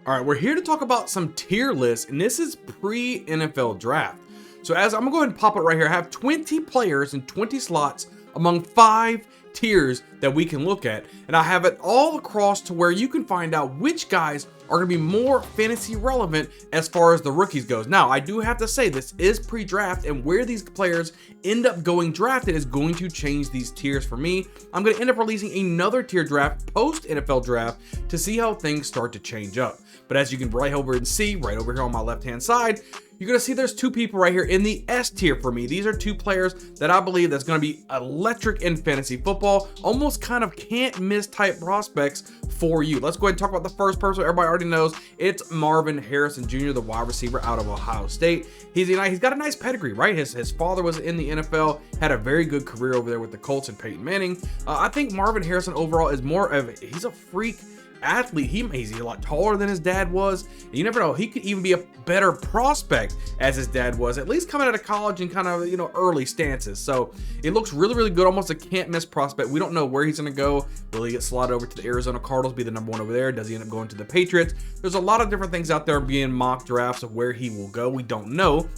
All right, we're here to talk about some tier lists, and this is pre-NFL draft. So as I'm gonna go ahead and pop it right here, I have 20 players and 20 slots among 5 tiers that we can look at, and I have it all across to where you can find out which guys are going to be more fantasy relevant as far as the rookies goes. Now, I do have to say this is pre-draft, and where these players end up going drafted is going to change these tiers for me. I'm going to end up releasing another tier draft post NFL draft to see how things start to change up. But as you can right over and see right over here on my left hand side, you're going to see there's 2 people right here in the S tier for me. These are 2 players that I believe that's going to be electric in fantasy football, almost kind of can't miss type prospects for you. Let's go ahead and talk about the first person everybody already knows. It's Marvin Harrison Jr., the wide receiver out of Ohio State. He's got a nice pedigree, right? His father was in the NFL, had a very good career over there with the Colts and Peyton Manning. I think Marvin Harrison overall is more of he's a freak athlete. He's a lot taller than his dad was, and you never know, he could even be a better prospect as his dad was, at least coming out of college and kind of early stances. So it looks really good, almost a can't miss prospect. We don't know where he's going to go. Will he get slotted over to the Arizona Cardinals, be the number 1 over there? Does he end up going to the Patriots? There's a lot of different things out there being mock drafts of where he will go. We don't know.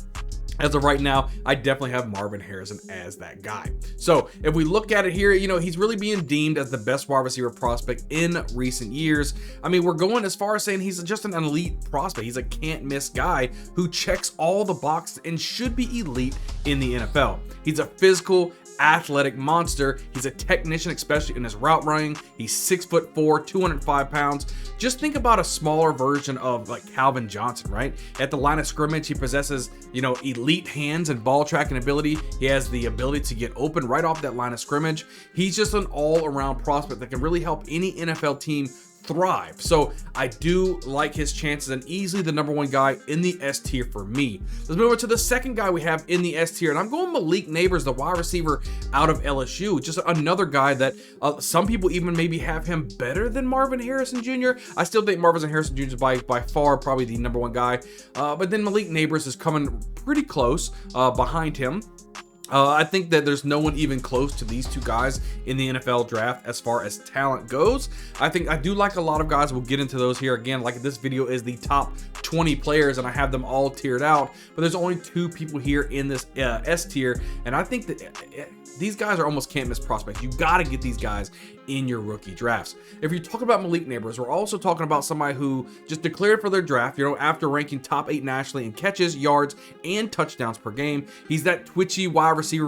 As of right now, I definitely have Marvin Harrison as that guy. So if we look at it here, he's really being deemed as the best wide receiver prospect in recent years. I mean, we're going as far as saying he's just an elite prospect. He's a can't miss guy who checks all the boxes and should be elite in the NFL. He's a physical, athletic monster. He's a technician, especially in his route running. He's 6'4", 205 pounds. Just think about a smaller version of like Calvin Johnson, right? At the line of scrimmage, he possesses, elite hands and ball tracking ability. He has the ability to get open right off that line of scrimmage. He's just an all-around prospect that can really help any NFL team thrive. So I do like his chances and easily the number 1 guy in the S tier for me. Let's move over to the second guy we have in the S tier, and I'm going Malik Neighbors, the wide receiver out of LSU. Just another guy that some people even maybe have him better than Marvin Harrison Jr. I still think Marvin Harrison Jr. is by far probably the number 1 guy, but then Malik Neighbors is coming pretty close behind him. I think that there's no one even close to these 2 guys in the NFL draft as far as talent goes. I think I do like a lot of guys. We'll get into those here again. Like this video is the top 20 players and I have them all tiered out, but there's only 2 people here in this S tier, and I think that these guys are almost can't miss prospects. You got to get these guys in your rookie drafts. If you're talking about Malik Neighbors, we're also talking about somebody who just declared for their draft, after ranking top 8 nationally in catches, yards, and touchdowns per game. He's that twitchy wide receiver,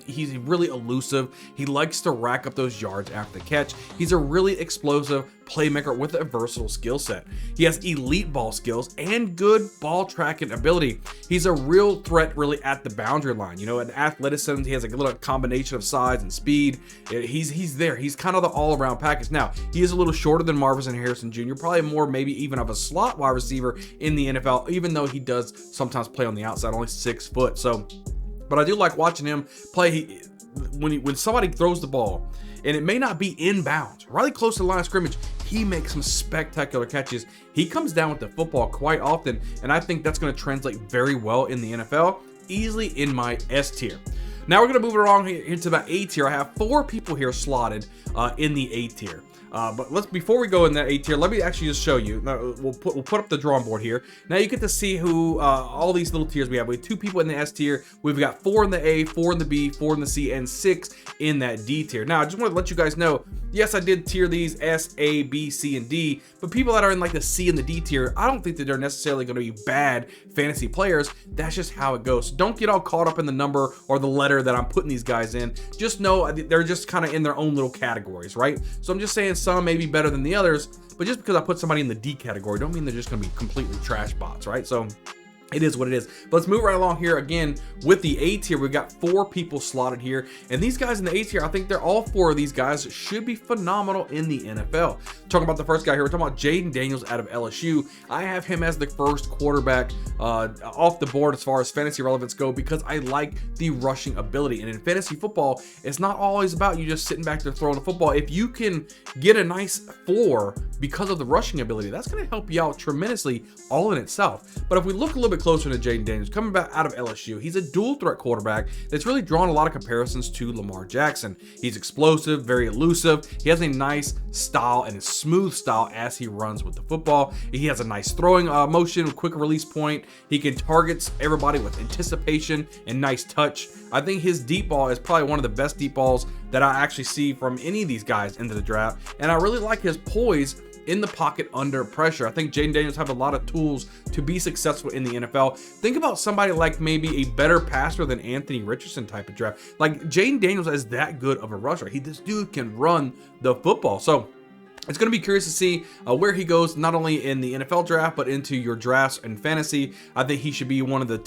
he's really elusive. He likes to rack up those yards after the catch. He's a really explosive playmaker with a versatile skill set. He has elite ball skills and good ball tracking ability. He's a real threat really at the boundary line. In athleticism, he has a little combination of size and speed. He's there. He's kind of the all-around package. Now, he is a little shorter than Marvin Harrison Jr., probably more maybe even of a slot wide receiver in the NFL, even though he does sometimes play on the outside, only 6 foot. So, but I do like watching him play. When somebody throws the ball, and it may not be inbounds, really close to the line of scrimmage, he makes some spectacular catches. He comes down with the football quite often, and I think that's going to translate very well in the NFL, easily in my S tier. Now we're going to move it along here into the A tier. I have 4 people here slotted in the A tier. But before we go in that A tier, let me actually just show you. We'll put up the drawing board here. Now you get to see who all these little tiers we have. We have 2 people in the S tier. We've got 4 in the A, 4 in the B, 4 in the C, and 6 in that D tier. Now I just want to let you guys know, yes, I did tier these S, A, B, C, and D, but people that are in like the C and the D tier, I don't think that they're necessarily going to be bad fantasy players. That's just how it goes. So don't get all caught up in the number or the letter that I'm putting these guys in. Just know they're just kind of in their own little categories, right? So I'm just saying some may be better than the others, but just because I put somebody in the D category don't mean they're just going to be completely trash bots, right? So it is what it is. But let's move right along here again with the A tier. We've got 4 people slotted here, and these guys in the A tier, I think they're all 4 of these guys should be phenomenal in the NFL. Talking about the first guy here, we're talking about Jaden Daniels out of LSU. I have him as the first quarterback off the board as far as fantasy relevance go, because I like the rushing ability. And in fantasy football, it's not always about you just sitting back there throwing the football. If you can get a nice floor because of the rushing ability, that's going to help you out tremendously all in itself. But if we look a little bit bit closer to Jaden Daniels, coming back out of LSU. He's a dual threat quarterback that's really drawn a lot of comparisons to Lamar Jackson. He's explosive, very elusive. He has a nice style and a smooth style as he runs with the football. He has a nice throwing motion, quick release point. He can target everybody with anticipation and nice touch. I think his deep ball is probably one of the best deep balls that I actually see from any of these guys into the draft. And I really like his poise in the pocket under pressure. I think Jaden Daniels have a lot of tools to be successful in the NFL. Think about somebody like maybe a better passer than Anthony Richardson type of draft. Like Jaden Daniels is that good of a rusher. This dude can run the football. So it's going to be curious to see where he goes, not only in the NFL draft, but into your drafts and fantasy. I think he should be one of the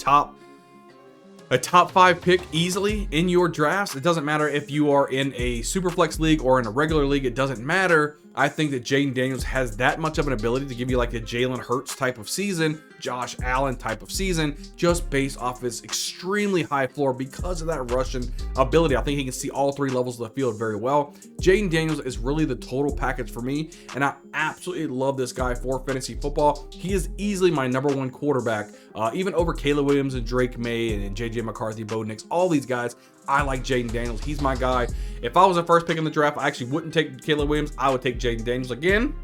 a top 5 pick easily in your drafts. It doesn't matter if you are in a super flex league or in a regular league. It doesn't matter. I think that Jaden Daniels has that much of an ability to give you like a Jalen Hurts type of season, Josh Allen type of season, just based off his extremely high floor because of that rushing ability. I think he can see all 3 levels of the field very well. Jaden Daniels is really the total package for me, and I absolutely love this guy for fantasy football. He is easily my #1 quarterback, even over Caleb Williams and Drake May and JJ McCarthy, Bo Nix, all these guys. I like Jaden Daniels. He's my guy. If I was the first pick in the draft, I actually wouldn't take Caleb Williams. I would take Jaden Daniels. Again,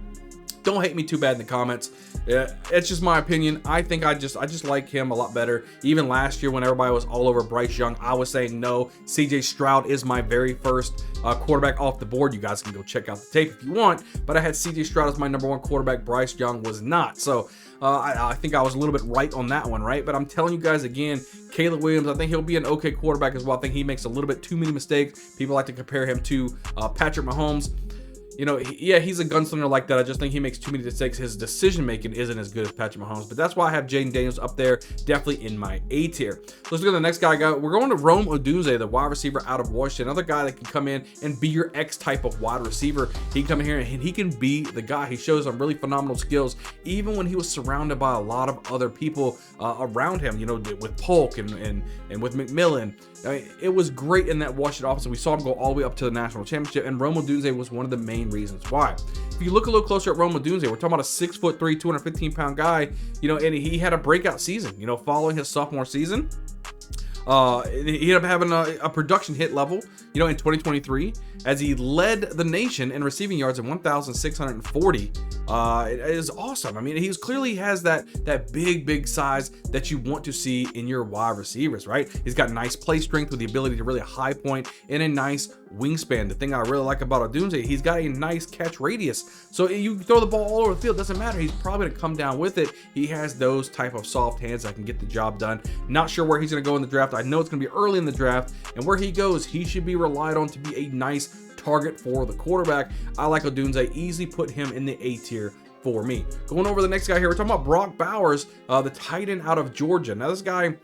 don't hate me too bad in the comments. It's just my opinion. I think I just like him a lot better. Even last year when everybody was all over Bryce Young, I was saying no. CJ Stroud is my very first quarterback off the board. You guys can go check out the tape if you want. But I had CJ Stroud as my #1 quarterback. Bryce Young was not. So I think I was a little bit right on that one, right? But I'm telling you guys again, Caleb Williams, I think he'll be an okay quarterback as well. I think he makes a little bit too many mistakes. People like to compare him to Patrick Mahomes. You know, yeah, he's a gunslinger like that. I just think he makes too many mistakes. His decision making isn't as good as Patrick Mahomes, but that's why I have Jaden Daniels up there, definitely in my A tier. So let's go to the next guy. We're going to Rome Odunze, the wide receiver out of Washington. Another guy that can come in and be your X type of wide receiver. He can come in here and he can be the guy. He shows some really phenomenal skills, even when he was surrounded by a lot of other people around him. You know, with Polk and with McMillan. I mean, it was great in that Washington offense. We saw him go all the way up to the national championship, and Rome Odunze was one of the main reasons why. If you look a little closer at Rome Odunze, we're talking about a 6'3", 215-pound guy, you know, and he had a breakout season, you know, following his sophomore season. He ended up having a production hit level, you know, in 2023, as he led the nation in receiving yards at 1,640. It is awesome. I mean, he clearly has that big size that you want to see in your wide receivers, right? He's got nice play strength with the ability to really high point and a nice wingspan. The thing I really like about Odunze, he's got a nice catch radius. So you throw the ball all over the field, doesn't matter. He's probably going to come down with it. He has those type of soft hands that can get the job done. Not sure where he's going to go in the draft. I know it's going to be early in the draft, and where he goes, he should be relied on to be a nice target for the quarterback. I like Odunze. Easily put him in the A tier for me. Going over the next guy here, we're talking about Brock Bowers, the tight end out of Georgia. Now this guy,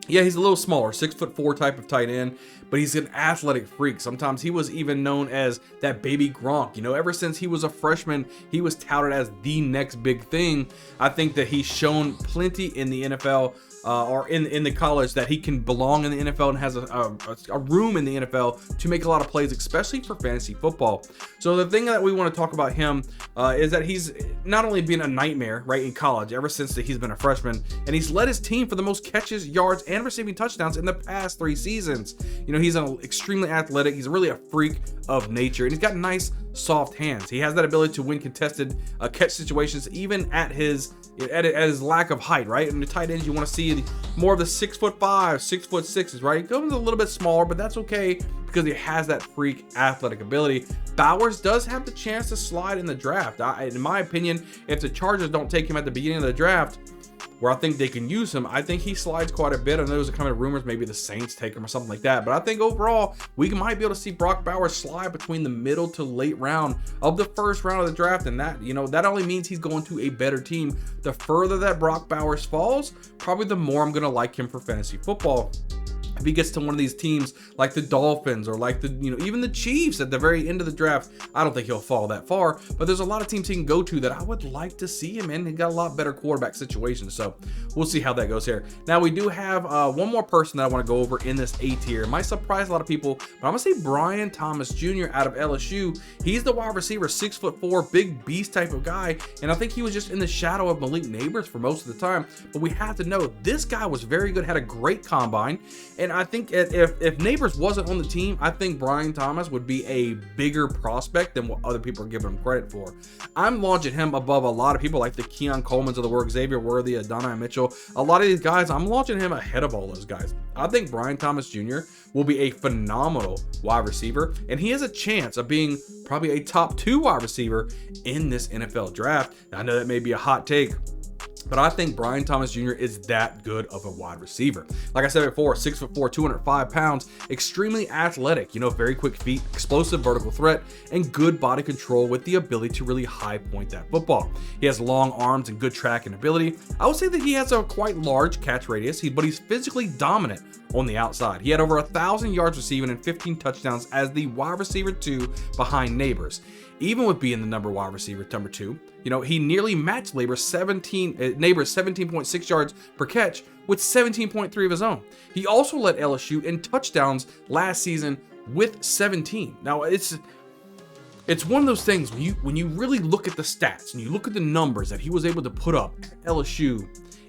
yeah, he's a little smaller, 6'4" type of tight end, but he's an athletic freak. Sometimes he was even known as that baby Gronk. You know, ever since he was a freshman, he was touted as the next big thing. I think that he's shown plenty in the NFL or in the college that he can belong in the NFL and has a room in the NFL to make a lot of plays, especially for fantasy football. So the thing that we want to talk about him is that he's not only been a nightmare, right, in college ever since he's been a freshman, and he's led his team for the most catches, yards, and receiving touchdowns in the past 3 seasons. You know, he's extremely athletic. He's really a freak of nature, and he's got nice soft hands. He has that ability to win contested catch situations, even at his lack of height, right? And the tight ends, you want to see more of the 6'5", 6'6", right? He goes a little bit smaller, but that's okay because he has that freak athletic ability. Bowers does have the chance to slide in the draft. In my opinion, if the Chargers don't take him at the beginning of the draft, where I think they can use him, I think he slides quite a bit. I know there's kind of rumors maybe the Saints take him or something like that, but I think overall we might be able to see Brock Bowers slide between the middle to late round of the first round of the draft, and that, you know, that only means he's going to a better team. The further that Brock Bowers falls, probably the more I'm going to like him for fantasy football. if he gets to one of these teams like the Dolphins or like the, even the Chiefs at the very end of the draft, I don't think he'll fall that far, but there's a lot of teams he can go to that I would like to see him in. He got a lot better quarterback situations, so we'll see how that goes here. Now we do have one more person that I want to go over in this A tier. It might surprise a lot of people, but I'm gonna say Brian Thomas Jr. out of LSU. He's the wide receiver, 6'4", big beast type of guy, and I think he was just in the shadow of Malik Neighbors for most of the time, but we have to know this guy was very good, had a great combine. And I think if Neighbors wasn't on the team, I think Brian Thomas would be a bigger prospect than what other people are giving him credit for. I'm launching him above a lot of people like the Keon Coleman's of the world, Xavier Worthy, Adonai Mitchell. A lot of these guys, I'm launching him ahead of all those guys. I think Brian Thomas Jr. will be a phenomenal wide receiver, and he has a chance of being probably a top 2 wide receiver in this NFL draft. Now, I know that may be a hot take, but I think Brian Thomas Jr. is that good of a wide receiver. Like I said before, 6'4", 205 pounds, extremely athletic, very quick feet, explosive vertical threat, and good body control with the ability to really high point that football. He has long arms and good tracking ability. I would say that he has a quite large catch radius, but he's physically dominant on the outside. He had over 1,000 yards receiving and 15 touchdowns as the wide receiver 2 behind Neighbors. Even with being the number wide receiver, number 2, he nearly matched Neighbors 17.6 yards per catch with 17.3 of his own. He also led LSU in touchdowns last season with 17. Now it's one of those things when you really look at the stats and you look at the numbers that he was able to put up at LSU,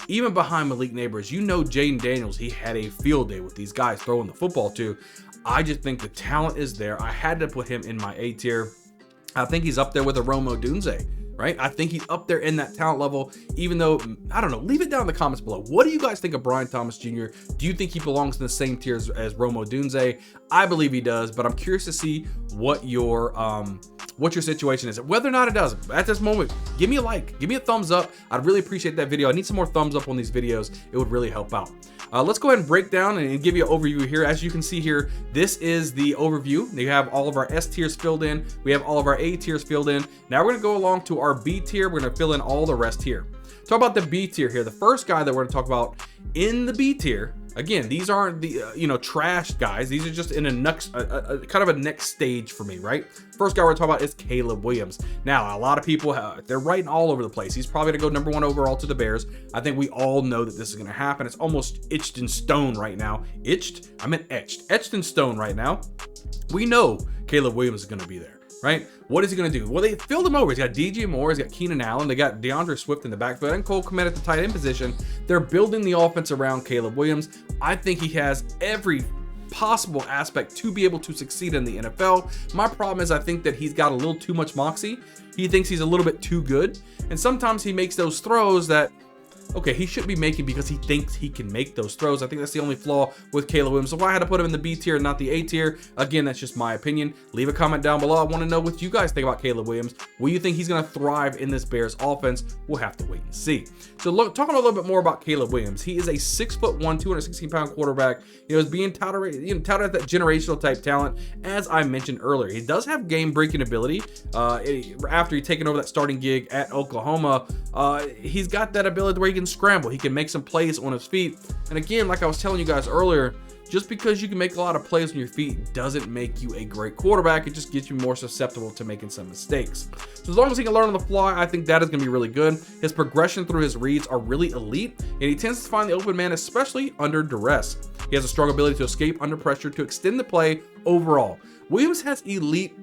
even behind Malik Neighbors, Jaden Daniels, he had a field day with these guys throwing the football to. I just think the talent is there. I had to put him in my A tier. I think he's up there with a Rome Odunze, right? I think he's up there in that talent level, even though, I don't know, leave it down in the comments below. What do you guys think of Brian Thomas Jr.? Do you think he belongs in the same tier as Rome Odunze? I believe he does, but I'm curious to see what your situation is. Whether or not it does, at this moment, give me a like, give me a thumbs up. I'd really appreciate that video. I need some more thumbs up on these videos. It would really help out. Let's go ahead and break down and give you an overview here. As you can see here, this is the overview. You have all of our S tiers filled in. We have all of our A tiers filled in. Now we're gonna go along to our B tier. We're gonna fill in all the rest here. Talk about the B tier here. The first guy that we're gonna talk about in the B tier, again, these aren't the trash guys. These are just in a next kind of a next stage for me, right? First guy we're talking about is Caleb Williams. Now, a lot of people they're writing all over the place. He's probably gonna go number 1 overall to the Bears. I think we all know that this is gonna happen. It's almost etched in stone right now. Etched? I meant etched. Etched in stone right now. We know Caleb Williams is gonna be there, right? What is he going to do? Well, they filled him over. He's got DJ Moore, he's got Keenan Allen, they got DeAndre Swift in the backfield, and Cole Kmet at the tight end position. They're building the offense around Caleb Williams. I think he has every possible aspect to be able to succeed in the NFL. My problem is I think that he's got a little too much moxie. He thinks he's a little bit too good, and sometimes he makes those throws that, okay, he shouldn't be making because he thinks he can make those throws. I think that's the only flaw with Caleb Williams. So why I had to put him in the B tier and not the A tier. Again, that's just my opinion. Leave a comment down below. I want to know what you guys think about Caleb Williams. Will you think he's going to thrive in this Bears offense? We'll have to wait and see. So talking a little bit more about Caleb Williams. He is a 6'1", 216-pound quarterback. Is being touted at that generational type talent, as I mentioned earlier. He does have game-breaking ability. After he taken over that starting gig at Oklahoma, he's got that ability where he can scramble. He can make some plays on his feet. And again, like I was telling you guys earlier, just because you can make a lot of plays on your feet doesn't make you a great quarterback. It just gets you more susceptible to making some mistakes. So as long as he can learn on the fly, I think that is going to be really good. His progression through his reads are really elite, and he tends to find the open man, especially under duress. He has a strong ability to escape under pressure to extend the play overall. Williams has elite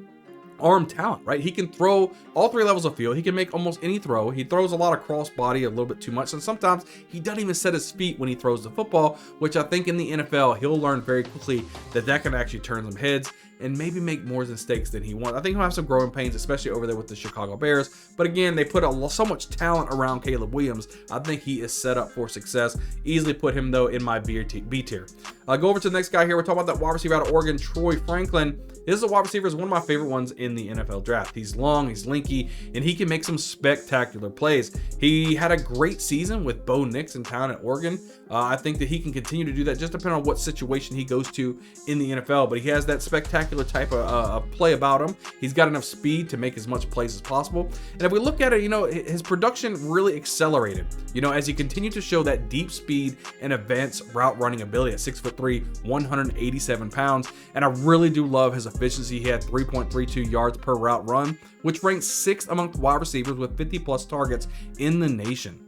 arm talent, right? He can throw all 3 levels of field. He can make almost any throw. He throws a lot of cross body, a little bit too much, and sometimes he doesn't even set his feet when he throws the football, which I think in the NFL he'll learn very quickly that can actually turn some heads and maybe make more mistakes than he wants. I think he'll have some growing pains, especially over there with the Chicago Bears. But again, they put so much talent around Caleb Williams. I think he is set up for success. Easily put him, though, in my B tier. Go over to the next guy here. We're talking about that wide receiver out of Oregon, Troy Franklin. This is a wide receiver, is one of my favorite ones in the NFL draft. He's long, he's lanky, and he can make some spectacular plays. He had a great season with Bo Nix in town at Oregon. I think that he can continue to do that, just depending on what situation he goes to in the NFL. But he has that spectacular spectacular type of play about him. He's got enough speed to make as much plays as possible. And if we look at it, you know, his production really accelerated, you know, as he continued to show that deep speed and advanced route running ability at 6'3", 187 pounds. And I really do love his efficiency. He had 3.32 yards per route run, which ranks 6th among wide receivers with 50+ targets in the nation.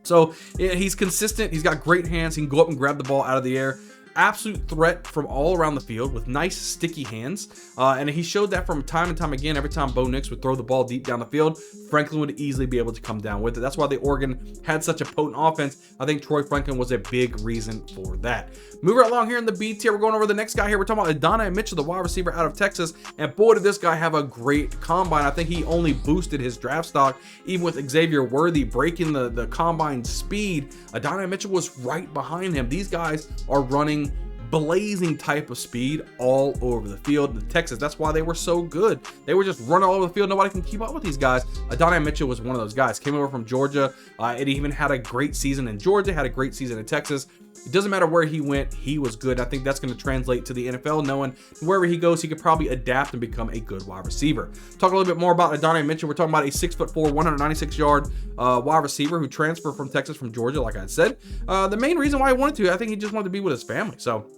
So he's consistent. He's got great hands. He can go up and grab the ball out of the air. Absolute threat from all around the field with nice sticky hands, and he showed that from time and time again. Every time Bo Nix would throw the ball deep down the field, Franklin would easily be able to come down with it. That's why the Oregon had such a potent offense. I think Troy Franklin was a big reason for that. Moving right along here in the B tier, we're going over the next guy here. We're talking about Adonai Mitchell, the wide receiver out of Texas, and boy, did this guy have a great combine. I think he only boosted his draft stock, even with Xavier Worthy breaking the combine speed. Adonai Mitchell was right behind him. These guys are running blazing type of speed all over the field in Texas. That's why they were so good. They were just running all over the field. Nobody can keep up with these guys. Adonai Mitchell was one of those guys. Came over from Georgia, and he even had a great season in Georgia, had a great season in Texas. It doesn't matter where he went, he was good. I think that's going to translate to the NFL, knowing wherever he goes, he could probably adapt and become a good wide receiver. Talk a little bit more about Adonai Mitchell. We're talking about a 6'4", 196-yard wide receiver who transferred from Texas from Georgia, like I said. The main reason why he wanted to, I think he just wanted to be with his family. So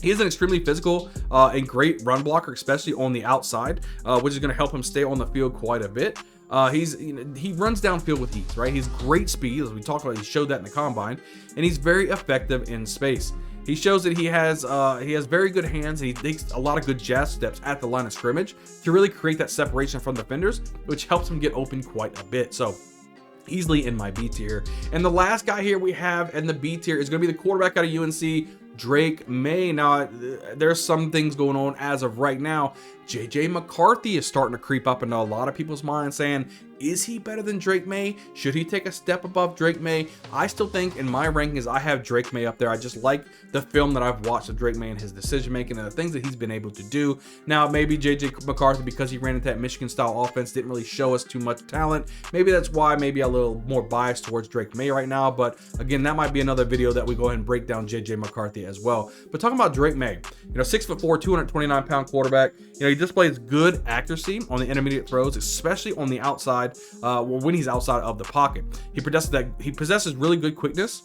he is an extremely physical and great run blocker, especially on the outside, which is going to help him stay on the field quite a bit. He runs downfield with ease, right? He's great speed, as we talked about. He showed that in the combine, and he's very effective in space. He shows that he has very good hands. And he takes a lot of good jab steps at the line of scrimmage to really create that separation from defenders, which helps him get open quite a bit. So easily in my B tier. And the last guy here we have in the B tier is going to be the quarterback out of UNC, Drake May. Now, there's some things going on as of right now. JJ McCarthy is starting to creep up into a lot of people's minds, saying, is he better than Drake May? Should he take a step above Drake May? I still think in my rankings, I have Drake May up there. I just like the film that I've watched of Drake May and his decision making and the things that he's been able to do. Now, maybe JJ McCarthy, because he ran into that Michigan style offense, didn't really show us too much talent. Maybe that's why maybe a little more biased towards Drake May right now. But again, that might be another video that we go ahead and break down JJ McCarthy as well. But talking about Drake May, 6'4", 229-pound quarterback. He displays good accuracy on the intermediate throws, especially on the outside, when he's outside of the pocket. He possesses really good quickness,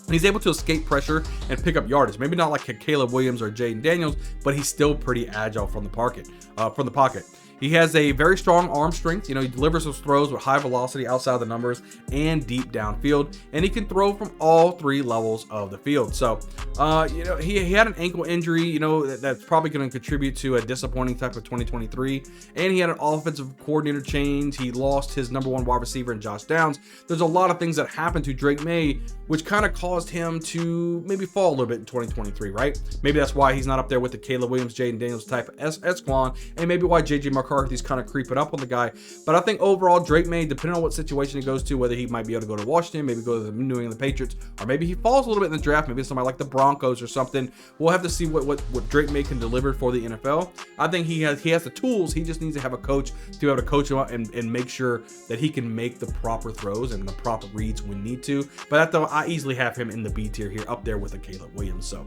and he's able to escape pressure and pick up yardage. Maybe not like a Caleb Williams or Jaden Daniels, but he's still pretty agile from the pocket. He has a very strong arm strength. He delivers those throws with high velocity outside of the numbers and deep downfield, and he can throw from all three levels of the field. So, he had an ankle injury, that's probably going to contribute to a disappointing type of 2023, and he had an offensive coordinator change. He lost his number one wide receiver in Josh Downs. There's a lot of things that happened to Drake May, which kind of caused him to maybe fall a little bit in 2023, right? Maybe that's why he's not up there with the Caleb Williams, Jaden Daniels type of echelon, and maybe why JJ McCarthy's kind of creeping up on the guy. But I think overall, Drake May, depending on what situation he goes to, whether he might be able to go to Washington, maybe go to the New England Patriots, or maybe he falls a little bit in the draft, maybe somebody like the Broncos or something. We'll have to see what Drake May can deliver for the NFL. I think he has the tools. He just needs to have a coach to be able to coach him up and make sure that he can make the proper throws and the proper reads when need to. But I easily have him in the B tier here, up there with a Caleb Williams. So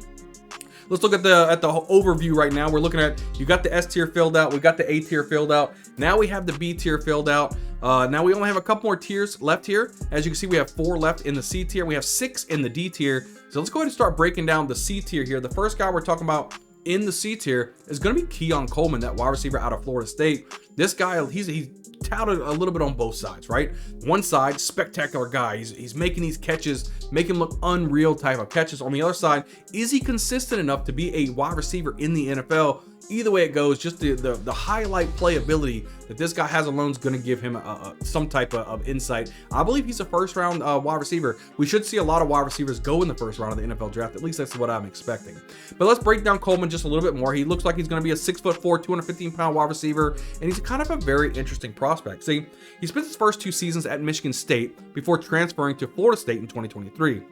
let's look at the overview right now. We're looking at, you got the S tier filled out, we got the A tier filled out. Now we have the B tier filled out. Now we only have a couple more tiers left here. As you can see, we have 4 left in the C tier. We have 6 in the D tier. So let's go ahead and start breaking down the C tier here. The first guy we're talking about in the C tier is going to be Keon Coleman, that wide receiver out of Florida State. This guy, he's touted a little bit on both sides, right? One side, spectacular guy. He's making these catches, make him look unreal type of catches. On the other side, is he consistent enough to be a wide receiver in the NFL? Either way it goes, just the highlight playability that this guy has alone is going to give him some type of insight. I believe he's a first round wide receiver. We should see a lot of wide receivers go in the first round of the NFL draft. At least that's what I'm expecting. But let's break down Coleman just a little bit more. He looks like he's going to be a 6'4", 215-pound wide receiver, and he's kind of a very interesting prospect. See, he spent his first 2 seasons at Michigan State before transferring to Florida State in 2023.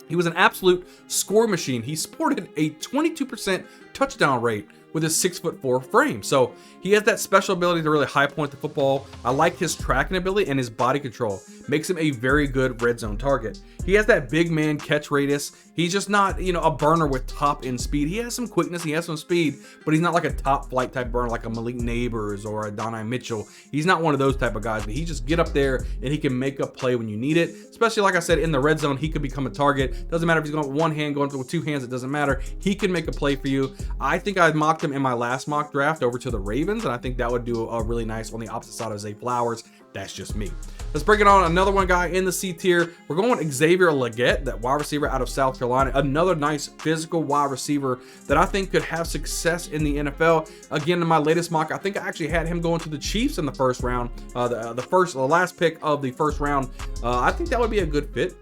He was an absolute score machine. He sported a 22% touchdown rate with his 6'4" frame. So he has that special ability to really high point the football. I like his tracking ability and his body control. Makes him a very good red zone target. He has that big man catch radius. He's just not, a burner with top end speed. He has some quickness, he has some speed, but he's not like a top flight type burner like a Malik Neighbors or a Donnie Mitchell. He's not one of those type of guys, but he just get up there and he can make a play when you need it. Especially, like I said, in the red zone, he could become a target. Doesn't matter if he's going with one hand, going with two hands, it doesn't matter. He can make a play for you. I think I mocked him in my last mock draft over to the Ravens, and I think that would do a really nice on the opposite side of Zay Flowers. That's just me. Let's break it on another one guy in the C tier. We're going with Xavier Legette, that wide receiver out of South Carolina. Another nice physical wide receiver that I think could have success in the NFL. Again, in my latest mock, I think I actually had him going to the Chiefs in the first round. The last pick of the first round. I think that would be a good fit.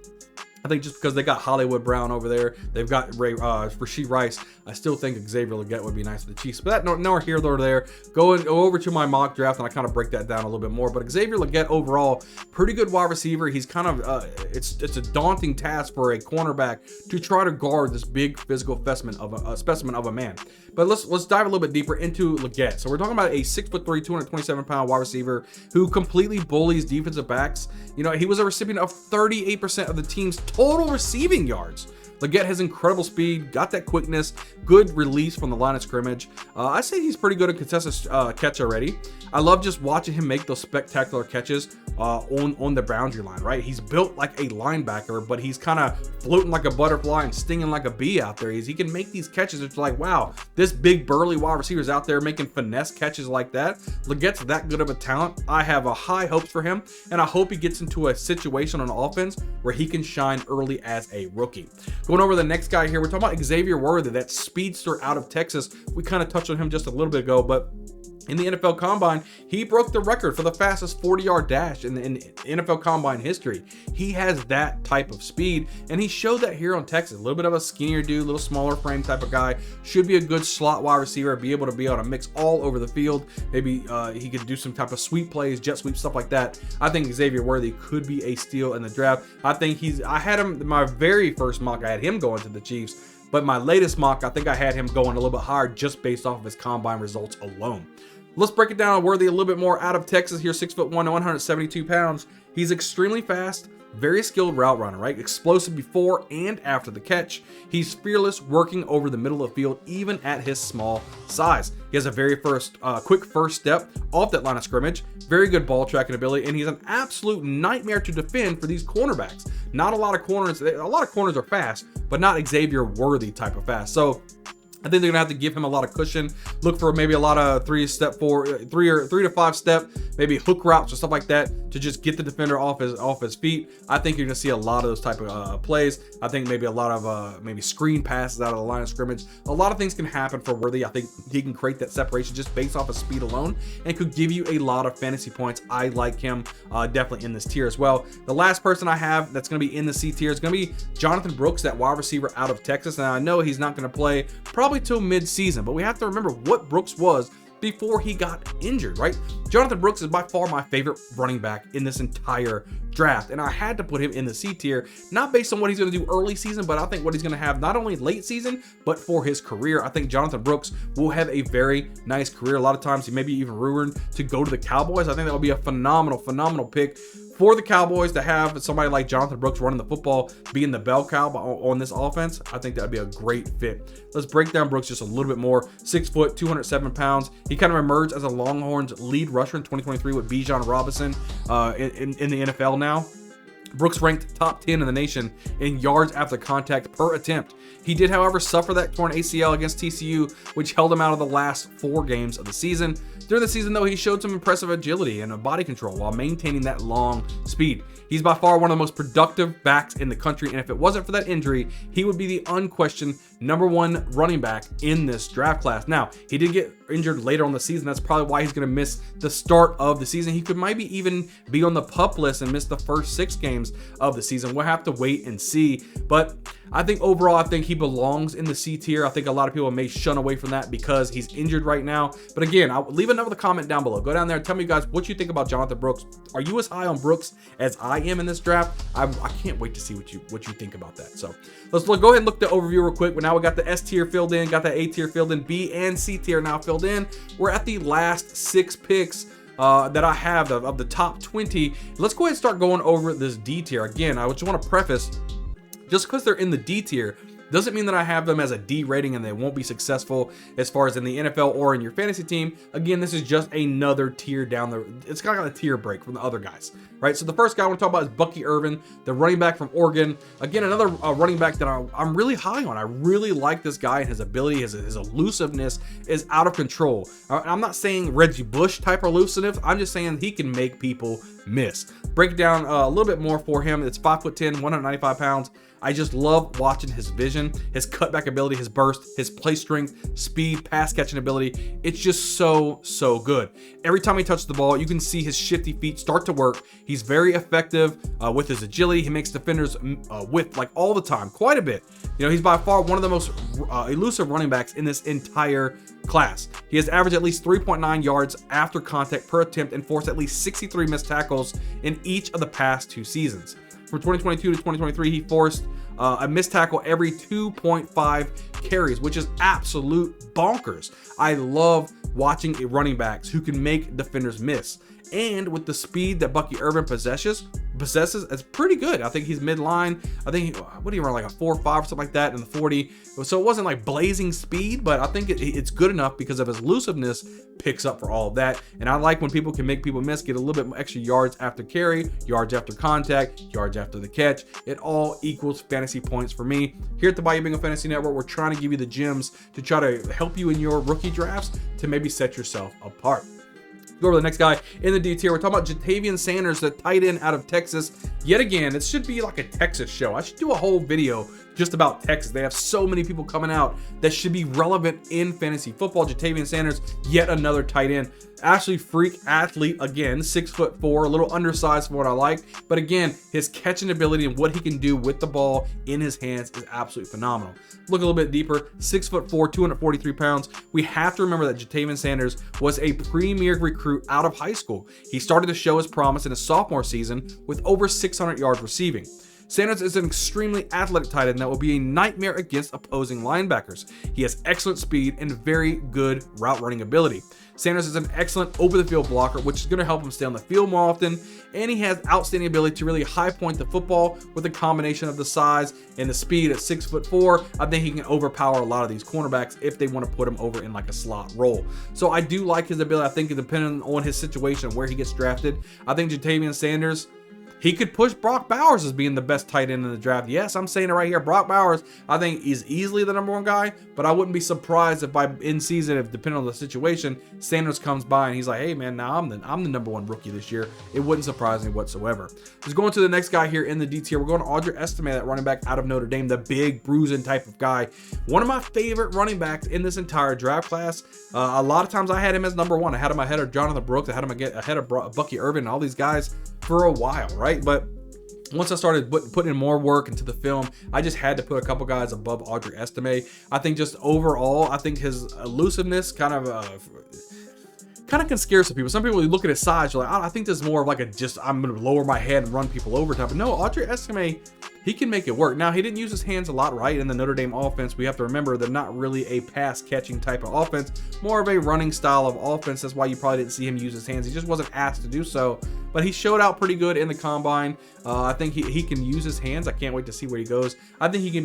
I think just because they got Hollywood Brown over there, they've got Rashee Rice. I still think Xavier Legette would be nice for the Chiefs. But that nor here nor there. Go over to my mock draft and I kind of break that down a little bit more. But Xavier Legette overall, pretty good wide receiver. He's kind of it's a daunting task for a cornerback to try to guard this big physical specimen of a man. But let's dive a little bit deeper into Legette. So we're talking about a 6'3", 227-pound wide receiver who completely bullies defensive backs. He was a recipient of 38% of the team's total receiving yards. Legette has incredible speed, got that quickness, good release from the line of scrimmage. I say he's pretty good at contested catch already. I love just watching him make those spectacular catches on the boundary line, right? He's built like a linebacker, but he's kind of floating like a butterfly and stinging like a bee out there. He can make these catches. It's like, wow, this big burly wide receiver is out there making finesse catches like that. Legette's that good of a talent. I have a high hopes for him, and I hope he gets into a situation on offense where he can shine early as a rookie. Going over the next guy here, we're talking about Xavier Worthy, that speedster out of Texas. We kind of touched on him just a little bit ago, but in the NFL Combine, he broke the record for the fastest 40-yard dash in NFL Combine history. He has that type of speed, and he showed that here on Texas. A little bit of a skinnier dude, a little smaller frame type of guy. Should be a good slot wide receiver, be able to mix all over the field. Maybe he could do some type of sweep plays, jet sweep, stuff like that. I think Xavier Worthy could be a steal in the draft. I had him, my very first mock, I had him going to the Chiefs. But my latest mock, I think I had him going a little bit higher just based off of his combine results alone. Let's break it down on Worthy a little bit more. Out of Texas here, 6'1", 172 pounds. He's extremely fast, very skilled route runner, right? Explosive before and after the catch. He's fearless working over the middle of the field, even at his small size. He has a very quick first step off that line of scrimmage, very good ball tracking ability, and he's an absolute nightmare to defend for these cornerbacks. Not a lot of corners are fast, but not Xavier Worthy type of fast. So I think they're gonna have to give him a lot of cushion. Look for maybe a lot of 3 to 5 step, maybe hook routes or stuff like that to just get the defender off his feet. I think you're gonna see a lot of those type of plays. I think maybe a lot of maybe screen passes out of the line of scrimmage. A lot of things can happen for Worthy. I think he can create that separation just based off of speed alone and could give you a lot of fantasy points. I like him definitely in this tier as well. The last person I have that's gonna be in the C tier is gonna be Jonathan Brooks, that wide receiver out of Texas. And I know he's not gonna play probably till mid-season, but we have to remember what Brooks was before he got injured, right? Jonathan Brooks is by far my favorite running back in this entire draft, and I had to put him in the C tier, not based on what he's going to do early season, but I think what he's going to have not only late season, but for his career. I think Jonathan Brooks will have a very nice career. A lot of times he may be even rumored to go to the Cowboys. I think that would be a phenomenal pick for the Cowboys to have somebody like Jonathan Brooks running the football, being the bell cow on this offense. I think that would be a great fit. Let's break down Brooks just a little bit more. 6 foot, 207 pounds. He kind of emerged as a Longhorns lead rusher in 2023 with Bijan Robinson in the NFL now. Brooks ranked top 10 in the nation in yards after contact per attempt. He did, however, suffer that torn ACL against TCU, which held him out of the last 4 games of the season. During the season, though, he showed some impressive agility and body control while maintaining that long speed. He's by far one of the most productive backs in the country, and if it wasn't for that injury, he would be the unquestioned #1 running back in this draft class. Now, he did get injured later on the season. That's probably why he's going to miss the start of the season. He could maybe even be on the PUP list and miss the first 6 games of the season. We'll have to wait and see, but I think overall, I think he belongs in the C tier. I think a lot of people may shun away from that because he's injured right now. But again, I'll leave another comment down below. Go down there and tell me, guys, what you think about Jonathan Brooks. Are you as high on Brooks as I am in this draft? I can't wait to see what you think about that. So let's go ahead and look at the overview real quick. But now we got the S tier filled in, got that A tier filled in, B and C tier now filled in. We're at the last 6 picks that I have of the top 20. Let's go ahead and start going over this D tier. Again, I just want to preface, just because they're in the D tier doesn't mean that I have them as a D rating and they won't be successful as far as in the NFL or in your fantasy team. Again, this is just another tier down there. It's kind of got a tier break from the other guys, right? So the first guy I want to talk about is Bucky Irvin, the running back from Oregon. Again, another running back that I'm really high on. I really like this guy and his ability, his elusiveness is out of control. I'm not saying Reggie Bush type elusiveness. I'm just saying he can make people miss. Break it down a little bit more for him. It's 5'10", 195 pounds. I just love watching his vision, his cutback ability, his burst, his play strength, speed, pass catching ability. It's just so good. Every time he touches the ball, you can see his shifty feet start to work. He's very effective with his agility. He makes defenders whiff like all the time, quite a bit. You know, he's by far one of the most elusive running backs in this entire class. He has averaged at least 3.9 yards after contact per attempt and forced at least 63 missed tackles in each of the past 2 seasons. From 2022 to 2023, he forced a missed tackle every 2.5 carries, which is absolute bonkers. I love watching running backs who can make defenders miss. And with the speed that Bucky Irvin possesses, it's pretty good. I think he's midline. I think, what do you run, like a 4.5 or something like that in the 40. So it wasn't like blazing speed, but I think it's good enough because of his elusiveness picks up for all of that. And I like when people can make people miss, get a little bit extra yards after carry, yards after contact, yards after the catch. It all equals fantasy points for me. Here at the Bayou Bingo Fantasy Network, we're trying to give you the gems to try to help you in your rookie drafts to maybe set yourself apart. Go over to the next guy in the D tier. We're talking about Ja'Tavion Sanders, the tight end out of Texas. Yet again, it should be like a Texas show. I should do a whole video just about Texas. They have so many people coming out that should be relevant in fantasy football. Ja'Tavion Sanders, yet another tight end. Actually, freak athlete again, 6'4", a little undersized for what I like. But again, his catching ability and what he can do with the ball in his hands is absolutely phenomenal. Look a little bit deeper, 6'4", 243 pounds. We have to remember that Ja'Tavion Sanders was a premier recruit out of high school. He started to show his promise in his sophomore season with over 600 yards receiving. Sanders is an extremely athletic tight end that will be a nightmare against opposing linebackers. He has excellent speed and very good route running ability. Sanders is an excellent over-the-field blocker, which is going to help him stay on the field more often, and he has outstanding ability to really high point the football with a combination of the size and the speed at 6'4". I think he can overpower a lot of these cornerbacks if they want to put him over in like a slot role. So I do like his ability. I think depending on his situation and where he gets drafted, I think Ja'Tavion Sanders, he could push Brock Bowers as being the best tight end in the draft. Yes, I'm saying it right here. Brock Bowers, I think, is easily the #1 guy, but I wouldn't be surprised if by in season, if depending on the situation, Sanders comes by and he's like, hey man, now I'm the #1 rookie this year. It wouldn't surprise me whatsoever. Let's go into the next guy here in the D tier. We're going to Audrey Estime, that running back out of Notre Dame, the big bruising type of guy. One of my favorite running backs in this entire draft class. A lot of times I had him as #1. I had him ahead of Jonathan Brooks. I had him ahead of Bucky Irvin and all these guys for a while, right? But once I started putting in more work into the film, I just had to put a couple guys above Audrey Estime. I think just overall, I think his elusiveness kind of can scare some people. Some people, you look at his size, you're like, I think this is more of like I'm going to lower my head and run people over type. But no, Audrey Estime, he can make it work. Now, he didn't use his hands a lot, right? In the Notre Dame offense, we have to remember they're not really a pass-catching type of offense, more of a running style of offense. That's why you probably didn't see him use his hands. He just wasn't asked to do so. But he showed out pretty good in the combine. I think he can use his hands. I can't wait to see where he goes. I think he can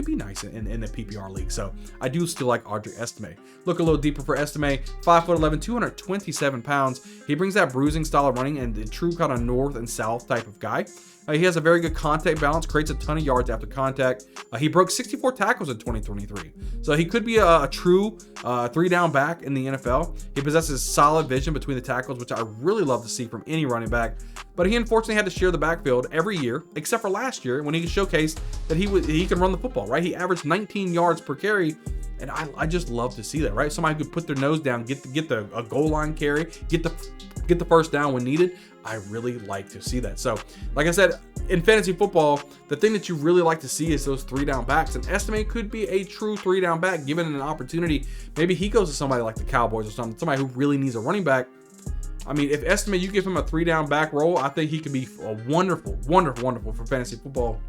be nice in the PPR league. So I do still like Audrey Estime. Look a little deeper for Estime. 5'11", 227 pounds. He brings that bruising style of running and the true kind of north and south type of guy. He has a very good contact balance, creates a ton of yards after contact. He broke 64 tackles in 2023. So he could be a true 3-down back in the NFL. He possesses solid vision between the tackles, which I really love to see from any running back. But he unfortunately had to share the backfield every year, except for last year when he showcased that he can run the football, right? He averaged 19 yards per carry. And I just love to see that, right? Somebody could put their nose down, get a goal line carry, get the first down when needed. I really like to see that. So, like I said, in fantasy football, the thing that you really like to see is those 3 down backs. And Estime could be a true 3 down back given an opportunity. Maybe he goes to somebody like the Cowboys or somebody who really needs a running back. I mean, if Estime, you give him a 3 down back role, I think he could be a wonderful for fantasy football.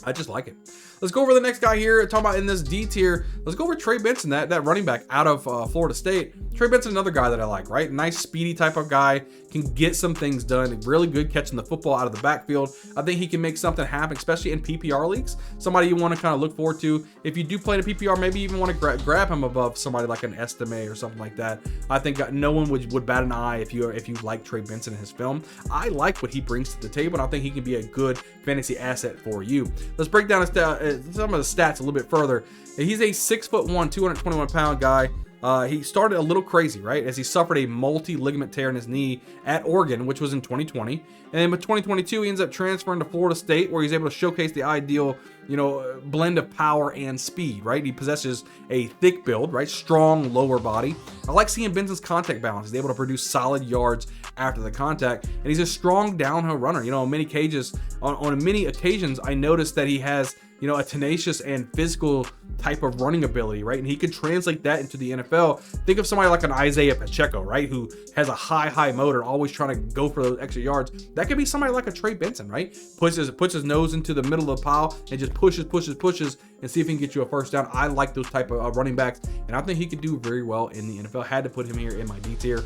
I just like it. Let's go over the next guy here. Talking about in this D tier. Let's go over Trey Benson, that running back out of Florida State. Trey Benson, another guy that I like, right? Nice, speedy type of guy. Can get some things done. Really good catching the football out of the backfield. I think he can make something happen, especially in PPR leagues. Somebody you want to kind of look forward to. If you do play in a PPR, maybe even want to grab him above somebody like an Estime or something like that. I think no one would bat an eye if you like Trey Benson and his film. I like what he brings to the table, and I think he can be a good fantasy asset for you. Let's break down some of the stats a little bit further. He's a 6'1", 221-pound guy. He started a little crazy, right? As he suffered a multi-ligament tear in his knee at Oregon, which was in 2020. And then with 2022, he ends up transferring to Florida State, where he's able to showcase the ideal, blend of power and speed, right? He possesses a thick build, right? Strong lower body. I like seeing Benson's contact balance. He's able to produce solid yards after the contact, and he's a strong downhill runner. On many occasions, I noticed that he has a tenacious and physical type of running ability, right? And he could translate that into the NFL. Think of somebody like an Isaiah Pacheco, right? Who has a high motor, always trying to go for those extra yards. That could be somebody like a Trey Benson, right? Puts his nose into the middle of the pile and just pushes, and see if he can get you a first down. I like those type of running backs, and I think he could do very well in the NFL. Had to put him here in my D tier.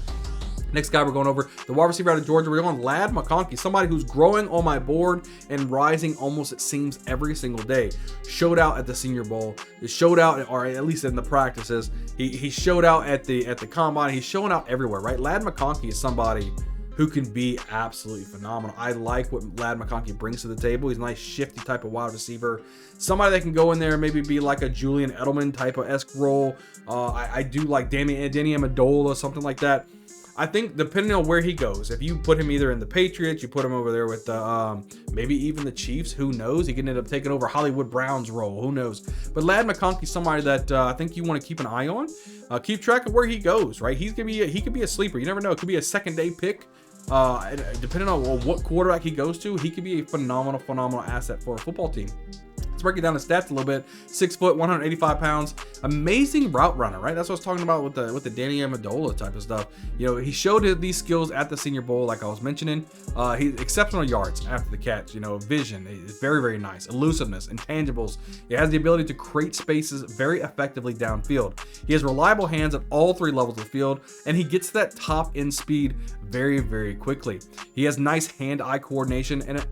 Next guy we're going over, the wide receiver out of Georgia. We're going Ladd McConkey, somebody who's growing on my board and rising almost, it seems, every single day. Showed out at the Senior Bowl. He showed out, or at least in the practices. He showed out at the combine. He's showing out everywhere, right? Ladd McConkey is somebody who can be absolutely phenomenal. I like what Ladd McConkey brings to the table. He's a nice, shifty type of wide receiver. Somebody that can go in there and maybe be like a Julian Edelman type of esque role. I do like Danny Amendola, something like that. I think depending on where he goes, if you put him either in the Patriots, you put him over there with the maybe even the Chiefs, who knows? He can end up taking over Hollywood Brown's role, who knows? But Ladd McConkey's somebody that I think you want to keep an eye on. Keep track of where he goes, right? He could be a sleeper. You never know. It could be a second-day pick. Depending on what quarterback he goes to, he could be a phenomenal asset for a football team. Let's break it down to stats a little bit. 6 foot, 185 pounds. Amazing route runner, right? That's what I was talking about with the Danny Amendola type of stuff. He showed these skills at the Senior Bowl, like I was mentioning. He's exceptional yards after the catch. Vision is very, very nice. Elusiveness, intangibles. He has the ability to create spaces very effectively downfield. He has reliable hands at all 3 levels of the field, and he gets that top end speed very, very quickly. He has nice hand-eye coordination, and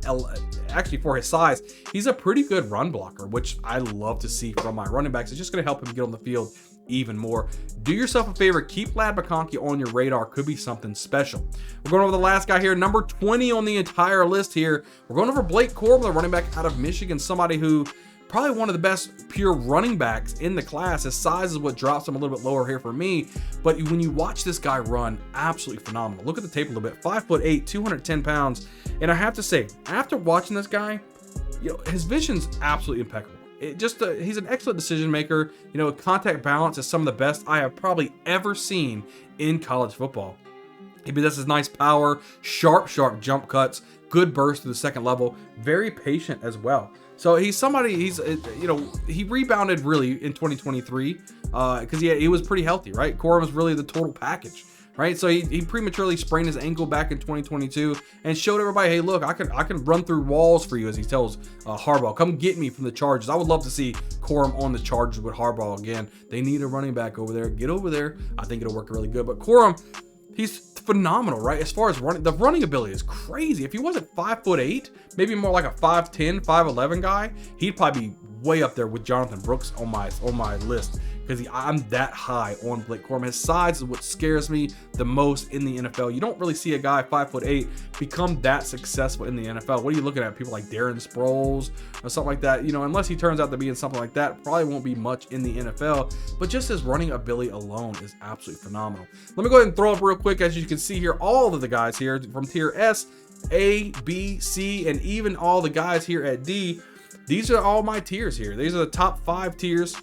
actually for his size, he's a pretty good run blocker, which I love to see from my running backs. It's just going to help him get on the field even more. Do yourself a favor, keep Ladd McConkey on your radar. Could be something special. We're going over the last guy here, number 20 on the entire list here. We're going over Blake Corum, the running back out of Michigan, somebody who probably one of the best pure running backs in the class. His size is what drops him a little bit lower here for me, but when you watch this guy run, absolutely phenomenal. Look at the tape a little bit. 5'8", 210 pounds, and I have to say, after watching this guy, his vision's absolutely impeccable. He's an excellent decision maker. Contact balance is some of the best I have probably ever seen in college football. He possesses nice power, sharp jump cuts, good burst to the second level, very patient as well. So he's somebody, he rebounded really in 2023 because he was pretty healthy, right? Corum was really the total package, right? So he prematurely sprained his ankle back in 2022 and showed everybody, hey, look, I can run through walls for you, as he tells Harbaugh, come get me from the Chargers. I would love to see Corum on the Chargers with Harbaugh again. They need a running back over there. Get over there. I think it'll work really good. But Corum, he's phenomenal, right? As far as running, the running ability is crazy. If he wasn't 5'8", maybe more like a 5'10", 5'11" guy, he'd probably be way up there with Jonathan Brooks on my list, because I'm that high on Blake Corum. His size is what scares me the most in the NFL. You don't really see a guy 5'8" become that successful in the NFL. What are you looking at? People like Darren Sproles or something like that. Unless he turns out to be in something like that, probably won't be much in the NFL. But just his running ability alone is absolutely phenomenal. Let me go ahead and throw up real quick. As you can see here, all of the guys here from tier S, A, B, C, and even all the guys here at D. These are all my tiers here. These are the top 5 tiers.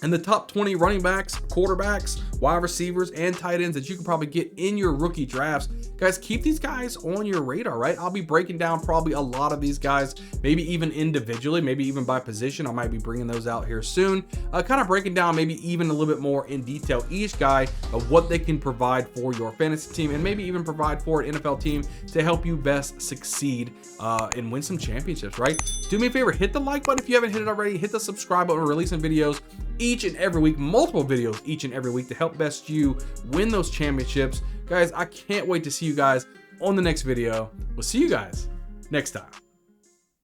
and the top 20 running backs, quarterbacks, wide receivers, and tight ends that you can probably get in your rookie drafts. Guys, keep these guys on your radar, right? I'll be breaking down probably a lot of these guys, maybe even individually, maybe even by position. I might be bringing those out here soon. Kind of breaking down maybe even a little bit more in detail each guy of what they can provide for your fantasy team, and maybe even provide for an NFL team to help you best succeed and win some championships, right? Do me a favor, hit the like button if you haven't hit it already. Hit the subscribe button. We're releasing videos each and every week, multiple videos each and every week to help best you win those championships. Guys, I can't wait to see you guys on the next video. We'll see you guys next time.